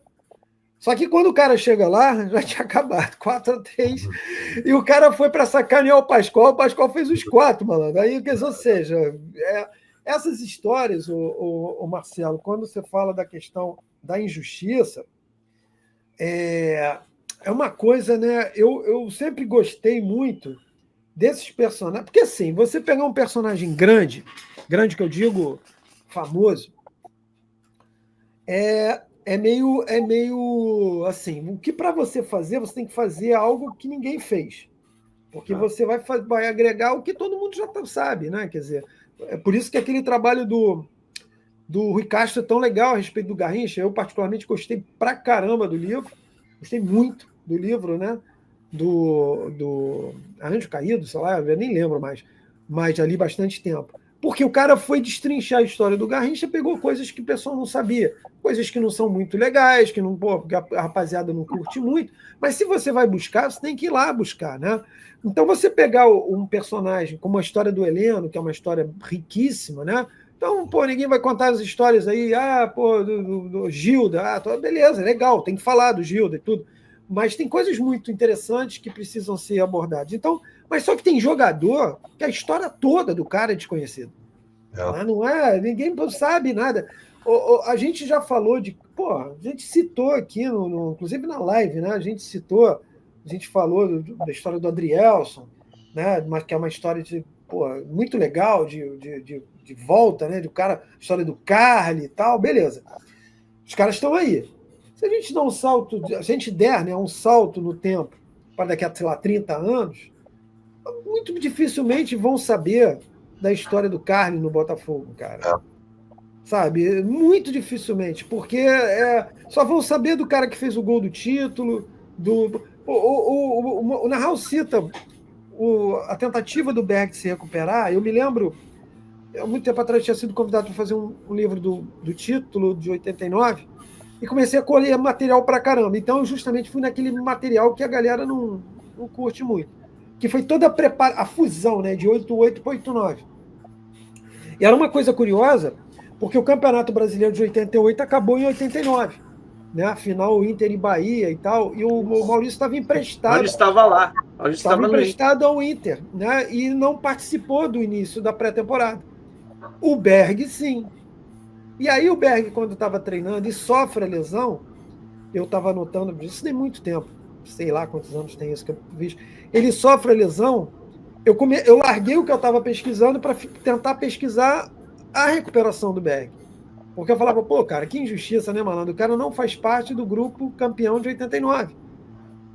[SPEAKER 1] Só que quando o cara chega lá, já tinha acabado, 4-3, e o cara foi para sacanear o Pascoal fez os 4, malandro. Aí, ou seja, essas histórias, o Marcelo, quando você fala da questão da injustiça, é uma coisa, né? Eu sempre gostei muito desses personagens, porque assim, você pegar um personagem grande que eu digo famoso, é meio assim, o que para você fazer, você tem que fazer algo que ninguém fez. Porque você vai agregar o que todo mundo já sabe, né? Quer dizer, é por isso que aquele trabalho do Rui Castro é tão legal a respeito do Garrincha. Eu, particularmente, gostei pra caramba do livro, gostei muito do livro, né? Do Arranjo Caído, sei lá, eu nem lembro mais, mas já li bastante tempo. Porque o cara foi destrinchar a história do Garrincha, pegou coisas que o pessoal não sabia, coisas que não são muito legais, que não, porque a rapaziada não curte muito, mas se você vai buscar, você tem que ir lá buscar, né? Então você pegar um personagem como a história do Heleno, que é uma história riquíssima, né? Então, ninguém vai contar as histórias aí, do Gilda, beleza, legal, tem que falar do Gilda e tudo, mas tem coisas muito interessantes que precisam ser abordadas. Então, mas só que tem jogador que a história toda do cara é desconhecida. Não é, ninguém sabe nada. A gente já falou a gente citou aqui, inclusive na live, né? A gente falou da história do Adrielson, né? Que é uma história muito legal de volta, né? História do Carly e tal, beleza. Os caras estão aí. Se a gente der um salto, a gente der, né, um salto no tempo para daqui a, sei lá, 30 anos, muito dificilmente vão saber da história do Carly no Botafogo, cara. Sabe? Muito dificilmente, porque só vão saber do cara que fez o gol do título, o Narral cita a tentativa do Berg de se recuperar. Eu me lembro, há muito tempo atrás, tinha sido convidado para fazer um livro do título de 89, e comecei a colher material pra caramba. Então, eu justamente fui naquele material que a galera não curte muito, que foi toda a fusão, né, de 88 para 89. E era uma coisa curiosa, porque o Campeonato Brasileiro de 88 acabou em 89. Né? Afinal, o Inter e Bahia e tal, e o Maurício estava emprestado.
[SPEAKER 3] Maurício estava lá.
[SPEAKER 1] Estava emprestado ao Inter, né? E não participou do início da pré-temporada. O Berg, sim. E aí o Berg, quando estava treinando e sofre a lesão, eu estava anotando, isso tem muito tempo, sei lá quantos anos tem isso que eu vi, ele sofre a lesão, eu larguei o que eu estava pesquisando para tentar pesquisar a recuperação do Berg. Porque eu falava, cara, que injustiça, né, malandro? O cara não faz parte do grupo campeão de 89.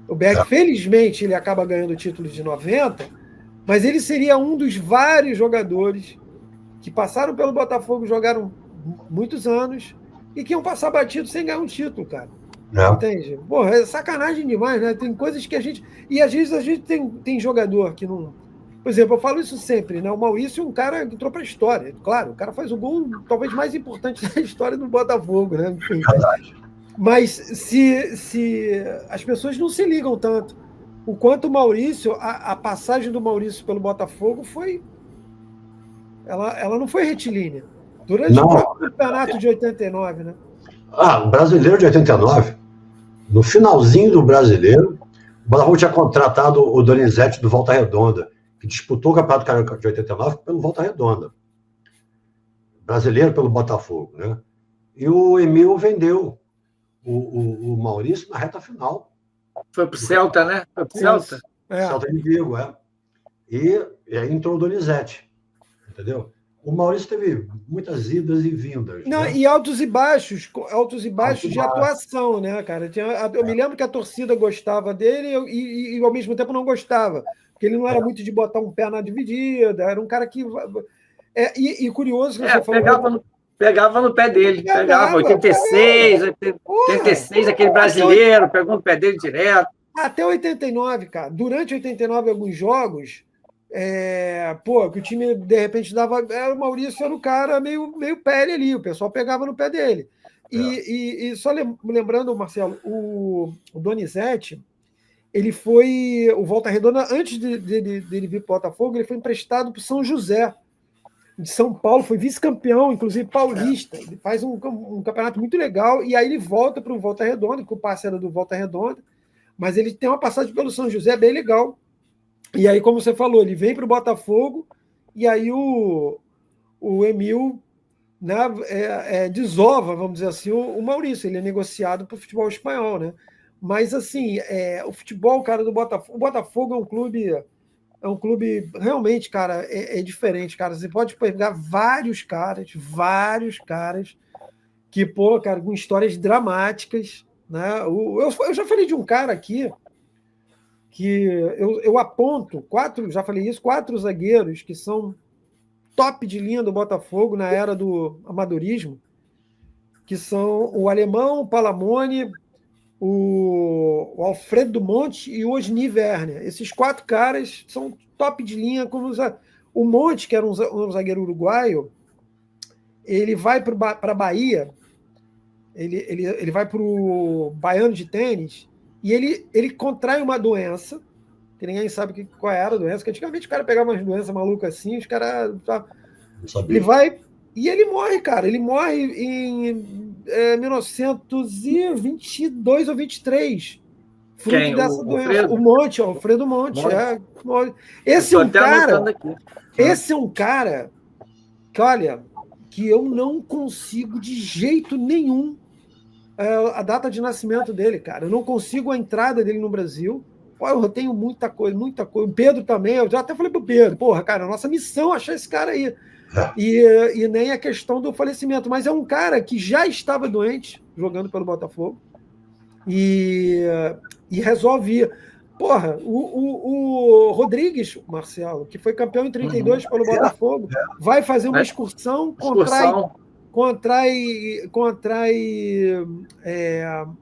[SPEAKER 1] O Berg, felizmente, ele acaba ganhando o título de 90, mas ele seria um dos vários jogadores que passaram pelo Botafogo, jogaram muitos anos e que iam passar batido sem ganhar um título, cara.
[SPEAKER 2] É.
[SPEAKER 1] Entende? Porra, é sacanagem demais, né? Tem coisas que a gente. E às vezes a gente tem jogador que não. Por exemplo, eu falo isso sempre, né? O Maurício é um cara que entrou para a história. Claro, o cara faz o gol talvez mais importante da história do Botafogo, né? Enfim. Mas se as pessoas não se ligam tanto. O quanto o Maurício, a passagem do Maurício pelo Botafogo foi. Ela não foi retilínea. Durante o próprio campeonato de 89, né?
[SPEAKER 2] O brasileiro de 89, no finalzinho do brasileiro, o Botafogo tinha contratado o Donizete do Volta Redonda, que disputou o Campeonato Carioca de 89 pelo Volta Redonda. Brasileiro pelo Botafogo, né? E o Emil vendeu o Maurício na reta final.
[SPEAKER 3] Foi pro Celta, né? Foi pro Celta.
[SPEAKER 2] Celta de Vigo, E aí entrou o Donizete, entendeu? O Maurício teve muitas idas e vindas.
[SPEAKER 1] Não,
[SPEAKER 2] né?
[SPEAKER 1] E altos e baixos de atuação, né, cara? Eu me lembro que a torcida gostava dele e ao mesmo tempo não gostava, porque ele não era muito de botar um pé na dividida, era um cara que. E curioso que você falou.
[SPEAKER 3] Pegava no pé dele, pegava 86, 86, aquele brasileiro, pegou no pé dele direto.
[SPEAKER 1] Até 89, cara. Durante 89, alguns jogos. Que o time de repente dava. O Maurício era o cara meio pele ali, o pessoal pegava no pé dele. E só lembrando, Marcelo, o Donizete, ele foi. O Volta Redonda, antes dele vir para o Botafogo, ele foi emprestado para o São José, de São Paulo, foi vice-campeão, inclusive paulista. Ele faz um campeonato muito legal, e aí ele volta para o Volta Redonda, que o parceiro do Volta Redonda, mas ele tem uma passagem pelo São José bem legal. E aí, como você falou, ele vem para o Botafogo e aí o Emil, né, desova, vamos dizer assim, o Maurício. Ele é negociado para o futebol espanhol, né? Mas, assim, o futebol, cara, do Botafogo... O Botafogo é um clube realmente, cara, é diferente, cara. Você pode pegar vários caras que, pô, cara, com histórias dramáticas, né? Eu já falei de um cara aqui que eu aponto já falei isso, 4 zagueiros que são top de linha do Botafogo na era do amadorismo, que são o Alemão, o Palamone, o Alfredo do Monte e o Osni Werner. Esses 4 caras são top de linha. O Monte, que era um zagueiro uruguaio, ele vai para a Bahia, ele vai para o Baiano de Tênis, e ele contrai uma doença, que ninguém sabe qual era a doença, que antigamente o cara pegava umas doenças malucas assim, os caras... Ele vai... E ele morre, cara. Ele morre em 1922 ou 23. Fruto dessa doença. O Monte, Alfredo Monte. Esse é um cara que, olha, que eu não consigo de jeito nenhum a data de nascimento dele, cara. Eu não consigo a entrada dele no Brasil. Eu tenho muita coisa. O Pedro também, eu já até falei pro Pedro, porra, cara, nossa missão é achar esse cara aí. E nem a questão do falecimento, mas é um cara que já estava doente, jogando pelo Botafogo, e resolve ir. Porra, o Rodrigues, Marcelo, que foi campeão em 32 pelo Botafogo, vai fazer uma excursão, contrai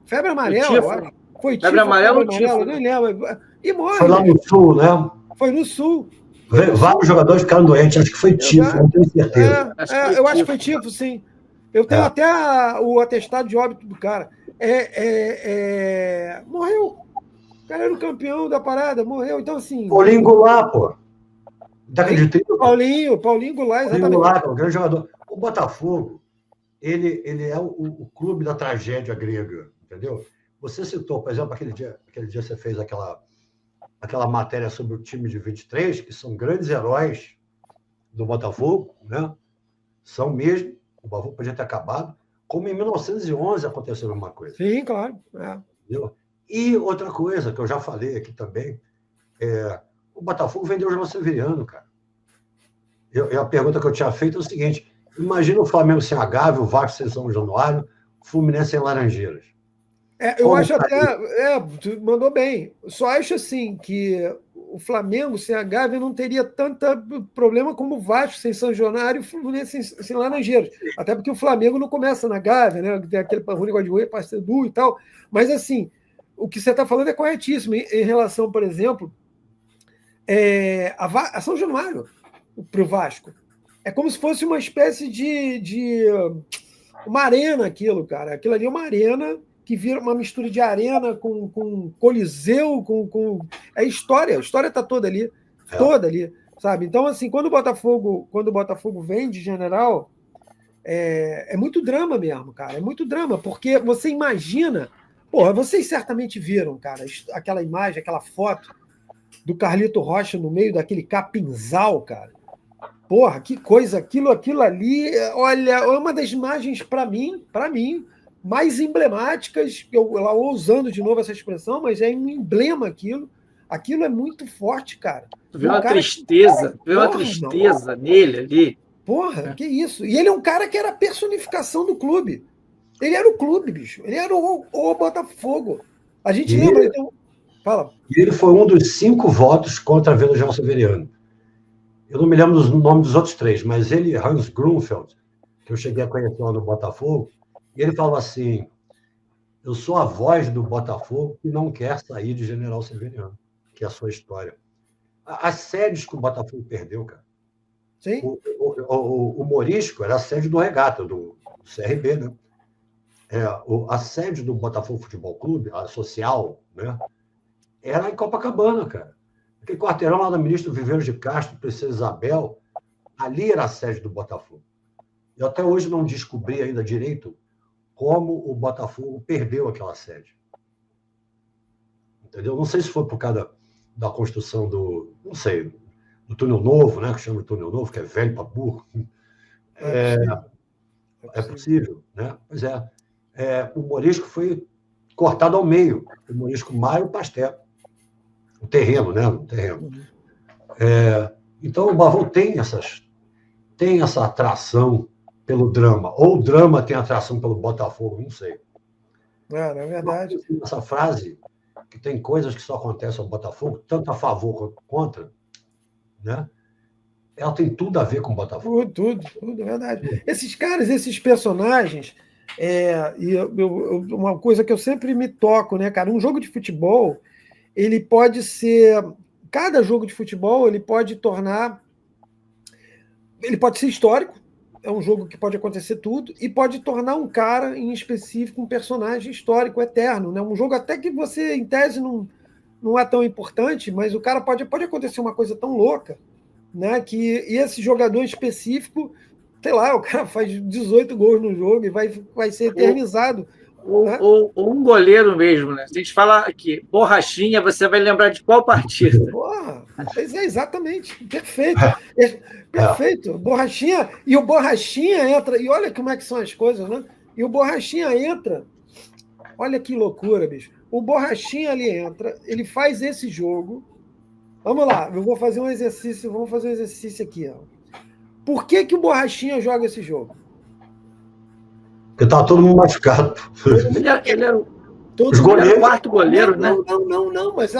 [SPEAKER 1] febre amarela. Foi
[SPEAKER 3] febre amarela,
[SPEAKER 1] eu nem lembro. E morre.
[SPEAKER 2] Foi lá no Sul, né?
[SPEAKER 1] Foi no Sul.
[SPEAKER 2] Vários jogadores ficaram doentes, acho que foi tifo, não tenho certeza.
[SPEAKER 1] Eu acho que foi tifo, sim. Eu tenho até o atestado de óbito do cara. Morreu. O cara era o campeão da parada, morreu. Então, assim.
[SPEAKER 2] Paulinho Goulart, pô. Tá acreditando?
[SPEAKER 1] Paulinho Goulart, exatamente.
[SPEAKER 2] Paulinho Goulart, um grande jogador. O Botafogo, ele é o clube da tragédia grega, entendeu? Você citou, por exemplo, aquele dia você fez aquela matéria sobre o time de 23, que são grandes heróis do Botafogo, né? São mesmo. O Botafogo podia ter acabado. Como em 1911 aconteceu uma coisa.
[SPEAKER 1] Sim, claro.
[SPEAKER 2] Entendeu? E outra coisa que eu já falei aqui também, o Botafogo vendeu o João Severiano, cara. A pergunta que eu tinha feito é o seguinte: imagina o Flamengo sem a Gávea, o Vasco sem São Januário, o Fluminense sem Laranjeiras.
[SPEAKER 1] Eu acho até... tu mandou bem. Só acho assim que o Flamengo sem a Gávea não teria tanto problema como o Vasco sem São Januário e o Fluminense sem Laranjeiras. Até porque o Flamengo não começa na Gávea, né? Tem aquele negócio de Paysandu e tal. Mas, assim, o que você está falando é corretíssimo em relação, por exemplo, a São Januário para o Vasco. É como se fosse uma espécie de uma arena aquilo, cara. Aquilo ali é uma arena que vira uma mistura de arena com coliseu, a história está toda ali, sabe? Então, assim, quando o Botafogo vem de General, é muito drama mesmo, cara, é muito drama, porque você imagina, porra, vocês certamente viram, cara, aquela imagem, aquela foto do Carlito Rocha no meio daquele capinzal, cara. Porra, que coisa, aquilo ali, olha, é uma das imagens, para mim, mais emblemáticas, eu usando de novo essa expressão, mas é um emblema aquilo. Aquilo é muito forte, cara.
[SPEAKER 3] Tu vê uma tristeza, nele ali.
[SPEAKER 1] Porra, que isso. E ele é um cara que era a personificação do clube. Ele era o clube, bicho. Ele era o Botafogo. A gente lembra, então... Fala.
[SPEAKER 2] Ele foi um dos 5 votos contra a Vila João Severiano. Eu não me lembro dos nomes dos outros 3, mas ele, Hans Grunfeld, que eu cheguei a conhecer lá no Botafogo, e ele falou assim, eu sou a voz do Botafogo que não quer sair de General Severiano, que é a sua história. As sedes que o Botafogo perdeu, cara.
[SPEAKER 1] Sim.
[SPEAKER 2] O Morisco era a sede do Regata, do CRB, né? A sede do Botafogo Futebol Clube, a social, né? Era em Copacabana, cara. Aquele quarteirão lá da ministra Viveiros de Castro, Princesa Isabel, ali era a sede do Botafogo. Eu até hoje não descobri ainda direito como o Botafogo perdeu aquela sede. Entendeu? Não sei se foi por causa da construção do túnel novo, né? Que chama de túnel novo, que é velho para burro. É possível, né? Pois é. O Morisco foi cortado ao meio. O Morisco Mário Pastel. O terreno, né? O terreno. Então, o Bavô tem essa atração pelo drama. Ou o drama tem atração pelo Botafogo, não sei.
[SPEAKER 1] Na verdade.
[SPEAKER 2] Essa frase, que tem coisas que só acontecem ao Botafogo, tanto a favor quanto contra, né? Ela tem tudo a ver com o Botafogo.
[SPEAKER 1] Tudo, é verdade. Esses caras, esses personagens, uma coisa que eu sempre me toco, né, cara? Um jogo de futebol, ele pode ser... Cada jogo de futebol, ele pode ser histórico, é um jogo que pode acontecer tudo, e pode tornar um cara, em específico, um personagem histórico, eterno, né? Um jogo até que você, em tese, não é tão importante, mas o cara pode acontecer uma coisa tão louca, né? Que esse jogador específico, sei lá, o cara faz 18 gols no jogo e vai ser eternizado.
[SPEAKER 3] Ou um goleiro mesmo, né? Se a gente fala aqui, Borrachinha, você vai lembrar de qual partida?
[SPEAKER 1] Porra, exatamente, perfeito. Perfeito. Borrachinha, e o Borrachinha entra, e olha como é que são as coisas, né? E o Borrachinha entra, olha que loucura, bicho. O Borrachinha ali entra, ele faz esse jogo. Vamos lá, vamos fazer um exercício aqui. Ó. Por que o Borrachinha joga esse jogo?
[SPEAKER 2] Porque estava todo mundo machucado.
[SPEAKER 3] Ele era o quarto goleiro, né?
[SPEAKER 1] Não, mas...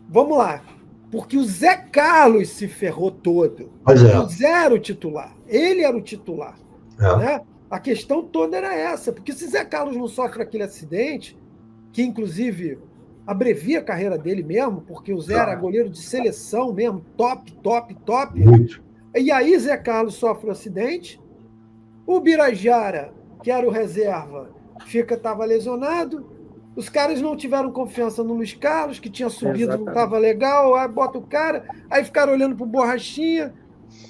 [SPEAKER 1] vamos lá. Porque o Zé Carlos se ferrou todo. O Zé era o titular. Ele era o titular. Né? A questão toda era essa. Porque se Zé Carlos não sofre aquele acidente, que inclusive abrevia a carreira dele mesmo, porque o Zé era goleiro de seleção mesmo, top.
[SPEAKER 2] Muito.
[SPEAKER 1] E aí Zé Carlos sofre o acidente, o Birajara, que era o reserva, estava lesionado, os caras não tiveram confiança no Luiz Carlos, que tinha subido, não estava legal, aí bota o cara, aí ficaram olhando para o Borrachinha,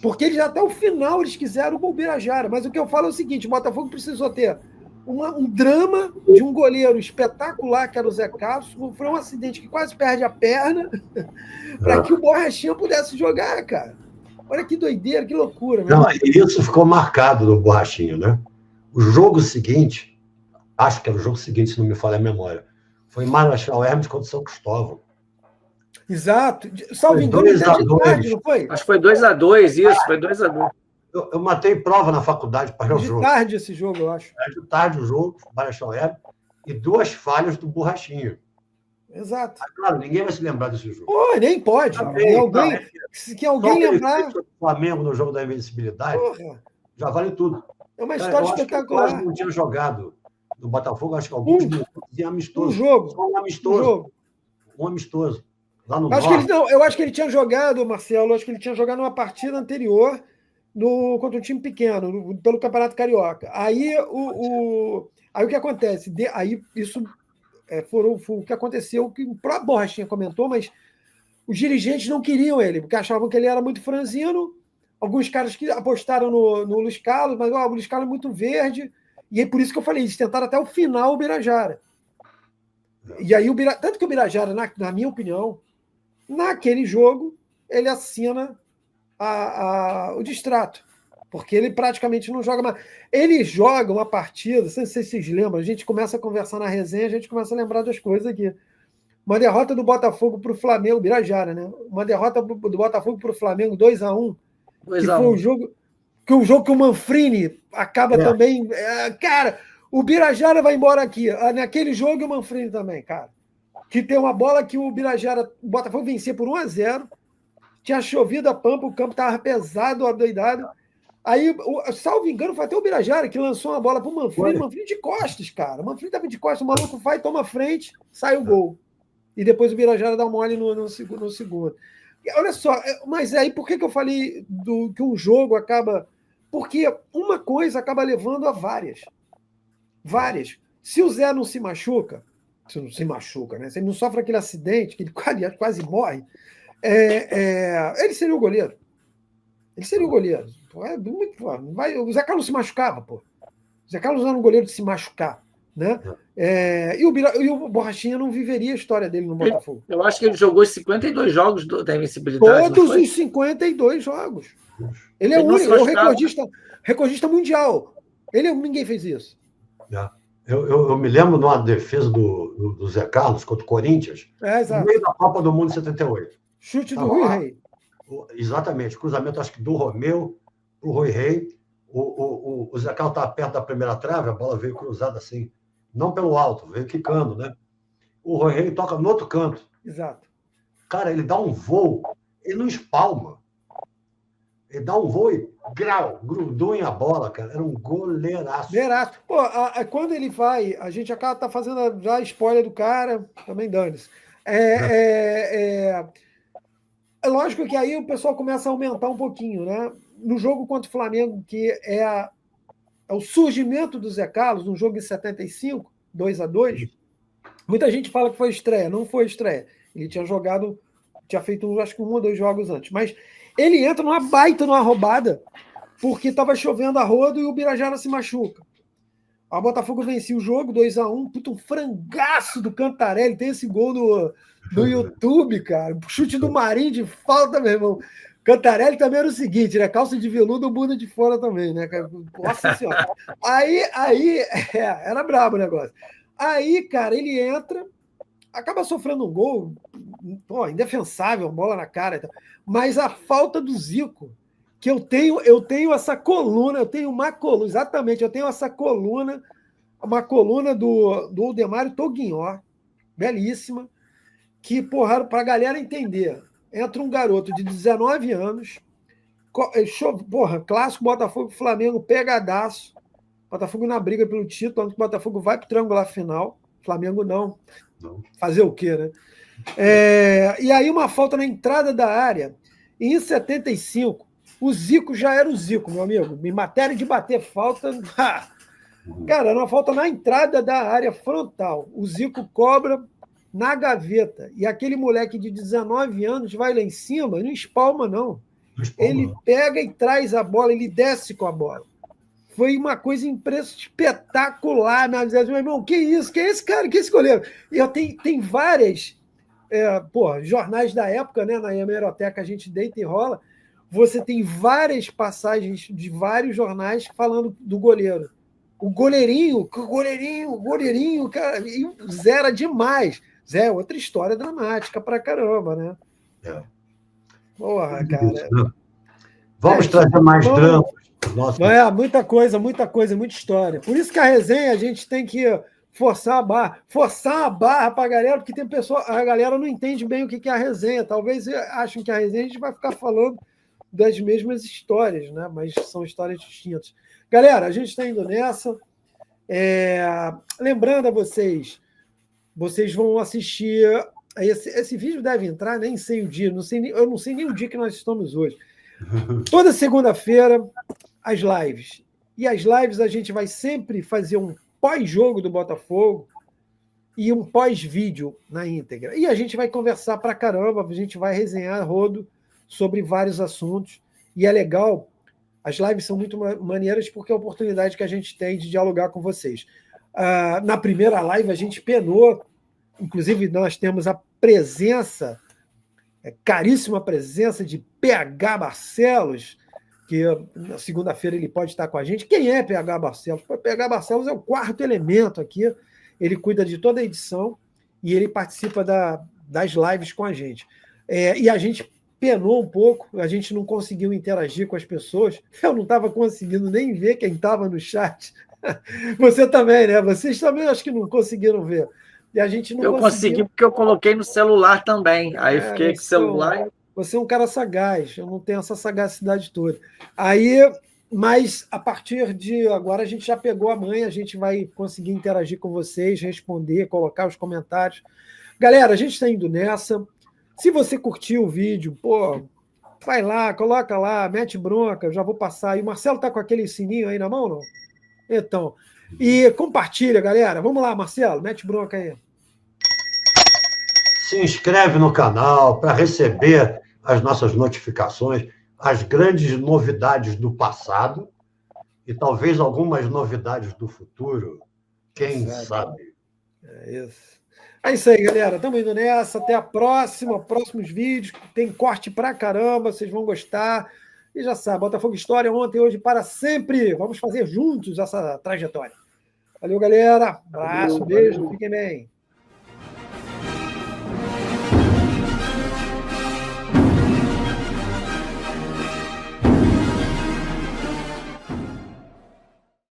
[SPEAKER 1] porque eles até o final eles quiseram o Birajara, mas o que eu falo é o seguinte, o Botafogo precisou ter um drama de um goleiro espetacular, que era o Zé Carlos, foi um acidente que quase perde a perna, para que o Borrachinha pudesse jogar, cara. Olha que doideira, que loucura.
[SPEAKER 2] Não, isso ficou marcado no Borrachinho, né? O jogo seguinte, acho que era o jogo seguinte, se não me falha a memória, foi Marechal Hermes contra São Cristóvão.
[SPEAKER 1] Exato. Salvo engano, de tarde, não foi?
[SPEAKER 3] Acho que foi 2-2, isso, foi 2-2.
[SPEAKER 2] Eu matei prova na faculdade para o jogo.
[SPEAKER 1] De tarde esse jogo, eu acho.
[SPEAKER 2] De tarde o jogo, Marechal Hermes, e 2 falhas do Borrachinho.
[SPEAKER 1] Exato.
[SPEAKER 2] Claro, ninguém vai se lembrar desse jogo.
[SPEAKER 1] Pô, nem pode. Que alguém lembrar.
[SPEAKER 2] O Flamengo no jogo da invencibilidade,
[SPEAKER 1] Porra.
[SPEAKER 2] Já vale tudo.
[SPEAKER 1] É uma história espetacular.
[SPEAKER 2] Eu acho que não tinha jogado no Botafogo, acho que alguns minutos amistoso.
[SPEAKER 1] Um jogo.
[SPEAKER 2] Só um amistoso. Um amistoso. Lá no
[SPEAKER 1] eu acho que ele tinha jogado, Marcelo, acho que ele tinha jogado numa partida anterior contra um time pequeno, pelo Campeonato Carioca. Aí o que acontece? Aí isso foi o que aconteceu, que o próprio Borrachinha comentou, mas os dirigentes não queriam ele, porque achavam que ele era muito franzino. Alguns caras que apostaram no Luiz Carlos, mas o Luiz Carlos é muito verde. E é por isso que eu falei, eles tentaram até o final o Birajara. E aí, tanto que o Birajara, na minha opinião, naquele jogo, ele assina o distrato. Porque ele praticamente não joga mais. Ele joga uma partida, não sei se vocês lembram, a gente começa a conversar na resenha, a gente começa a lembrar das coisas aqui. Uma derrota do Botafogo para o Flamengo, Birajara, né? Uma derrota do Botafogo para o Flamengo, 2-1. Que foi o jogo que o Manfrini acaba também. Cara, o Birajara vai embora aqui. Naquele jogo, o Manfrini também, cara. Que tem uma bola que o Botafogo vencia por 1-0. Tinha chovido a pampa, o campo estava pesado, adoidado. Aí, salvo engano, foi até o Birajara que lançou uma bola para o Manfrini. Manfrini de costas, cara. O Manfrini estava de costas, o maluco vai, toma frente, sai o gol. E depois o Birajara dá um mole no segundo. Olha só, mas aí por que eu falei que um jogo acaba... Porque uma coisa acaba levando a várias. Várias. Se o Zé não se machuca, se ele não sofre aquele acidente, que ele quase morre, ele seria o goleiro. Ele seria o goleiro. O Zé Carlos se machucava, pô. O Zé Carlos era um goleiro de se machucar. Né? E o Borrachinha não viveria a história dele no Botafogo.
[SPEAKER 3] Eu acho que ele jogou os 52 jogos da invencibilidade.
[SPEAKER 1] Todos os 52 jogos. Ele é o único, é o recordista mundial. Ninguém fez isso.
[SPEAKER 2] Eu me lembro de uma defesa do Zé Carlos contra o Corinthians, no meio da Copa do Mundo de 78.
[SPEAKER 1] Chute do Rui Rei.
[SPEAKER 2] Exatamente, cruzamento, acho que do Romeu para o Rui Rei. O Zé Carlos estava perto da primeira trave, a bola veio cruzada assim, não pelo alto, veio quicando, né? O Rui Rei toca no outro canto.
[SPEAKER 1] Exato.
[SPEAKER 2] Cara, ele dá um voo, ele não espalma. Ele dá um voo e grudou em a bola, cara. Era um goleiraço.
[SPEAKER 1] Pô, quando ele vai, a gente acaba fazendo já spoiler do cara, também dane-se. É lógico que aí o pessoal começa a aumentar um pouquinho, né? No jogo contra o Flamengo, que é o surgimento do Zé Carlos, no jogo em 75, 2-2, muita gente fala que foi estreia. Não foi estreia. Ele tinha feito, acho que 1 ou 2 jogos antes. Mas ele entra numa roubada, porque estava chovendo a rodo e o Birajara se machuca. A Botafogo vencia o jogo, 2-1, puta, um frangaço do Cantarelli, tem esse gol no YouTube, cara. Chute do Marinho de falta, meu irmão. Cantarelli também era o seguinte, né? Calça de veludo, bunda de fora também, né? Nossa Senhora. Aí era brabo o negócio. Aí, cara, ele entra, acaba sofrendo um gol, indefensável, bola na cara. Mas a falta do Zico, que eu tenho essa coluna, eu tenho uma coluna do Aldemário Toguinhó, belíssima, que, porra, para a galera entender, entra um garoto de 19 anos, clássico Botafogo-Flamengo, pegadaço, Botafogo na briga pelo título, onde o Botafogo vai para o triangular final, Flamengo não. Fazer o quê, né? E aí uma falta na entrada da área, e em 75, o Zico já era o Zico, meu amigo, em matéria de bater falta, cara, era uma falta na entrada da área frontal, o Zico cobra na gaveta, e aquele moleque de 19 anos vai lá em cima, não espalma, não. Ele pega e traz a bola, ele desce com a bola. Foi uma coisa espetacular, meu irmão, que isso? Que é esse cara? Que é esse goleiro? E tem várias jornais da época, né? Na hemeroteca a gente deita e rola. Você tem várias passagens de vários jornais falando do goleiro. O goleirinho, cara, e Zé era demais. Zé é outra história dramática pra caramba, né? Porra, cara.
[SPEAKER 2] Vamos trazer mais dramas.
[SPEAKER 1] Muita coisa, muita história. Por isso que a resenha a gente tem que Forçar a barra para a galera, porque tem pessoa, a galera não entende bem o que é a resenha. Talvez achem que a resenha a gente vai ficar falando das mesmas histórias, né? Mas são histórias distintas. Galera, a gente está indo nessa. Lembrando a vocês vão assistir. Esse vídeo deve entrar, nem sei o dia, eu não sei nem o dia que nós estamos hoje. Toda segunda-feira, as lives. E as lives a gente vai sempre fazer um pós-jogo do Botafogo e um pós-vídeo na íntegra. E a gente vai conversar pra caramba, a gente vai resenhar rodo sobre vários assuntos. E é legal, as lives são muito maneiras porque é a oportunidade que a gente tem de dialogar com vocês. Na primeira live a gente penou, inclusive nós temos a presença, caríssima presença de PH Barcelos, que na segunda-feira ele pode estar com a gente. Quem é PH Barcelos? PH Barcelos é o quarto elemento aqui, ele cuida de toda a edição e ele participa das lives com a gente. E a gente penou um pouco, a gente não conseguiu interagir com as pessoas, eu não estava conseguindo nem ver quem estava no chat. Você também, né? Vocês também acho que não conseguiram ver. E a gente não
[SPEAKER 3] consegui porque eu coloquei no celular também, aí fiquei com o celular...
[SPEAKER 1] Você é um cara sagaz, eu não tenho essa sagacidade toda. Mas a partir de agora a gente já pegou a manha, a gente vai conseguir interagir com vocês, responder, colocar os comentários. Galera, a gente está indo nessa. Se você curtiu o vídeo, vai lá, coloca lá, mete bronca, eu já vou passar. E o Marcelo está com aquele sininho aí na mão, não? Então, e compartilha, galera. Vamos lá, Marcelo, mete bronca aí.
[SPEAKER 2] Se inscreve no canal para receber as nossas notificações, as grandes novidades do passado e talvez algumas novidades do futuro. Quem sabe?
[SPEAKER 1] É isso aí, galera. Estamos indo nessa. Até a próxima. Próximos vídeos. Tem corte pra caramba. Vocês vão gostar. E já sabe, Botafogo História ontem, hoje, para sempre. Vamos fazer juntos essa trajetória. Valeu, galera. Abraço, beijo. Fiquem bem.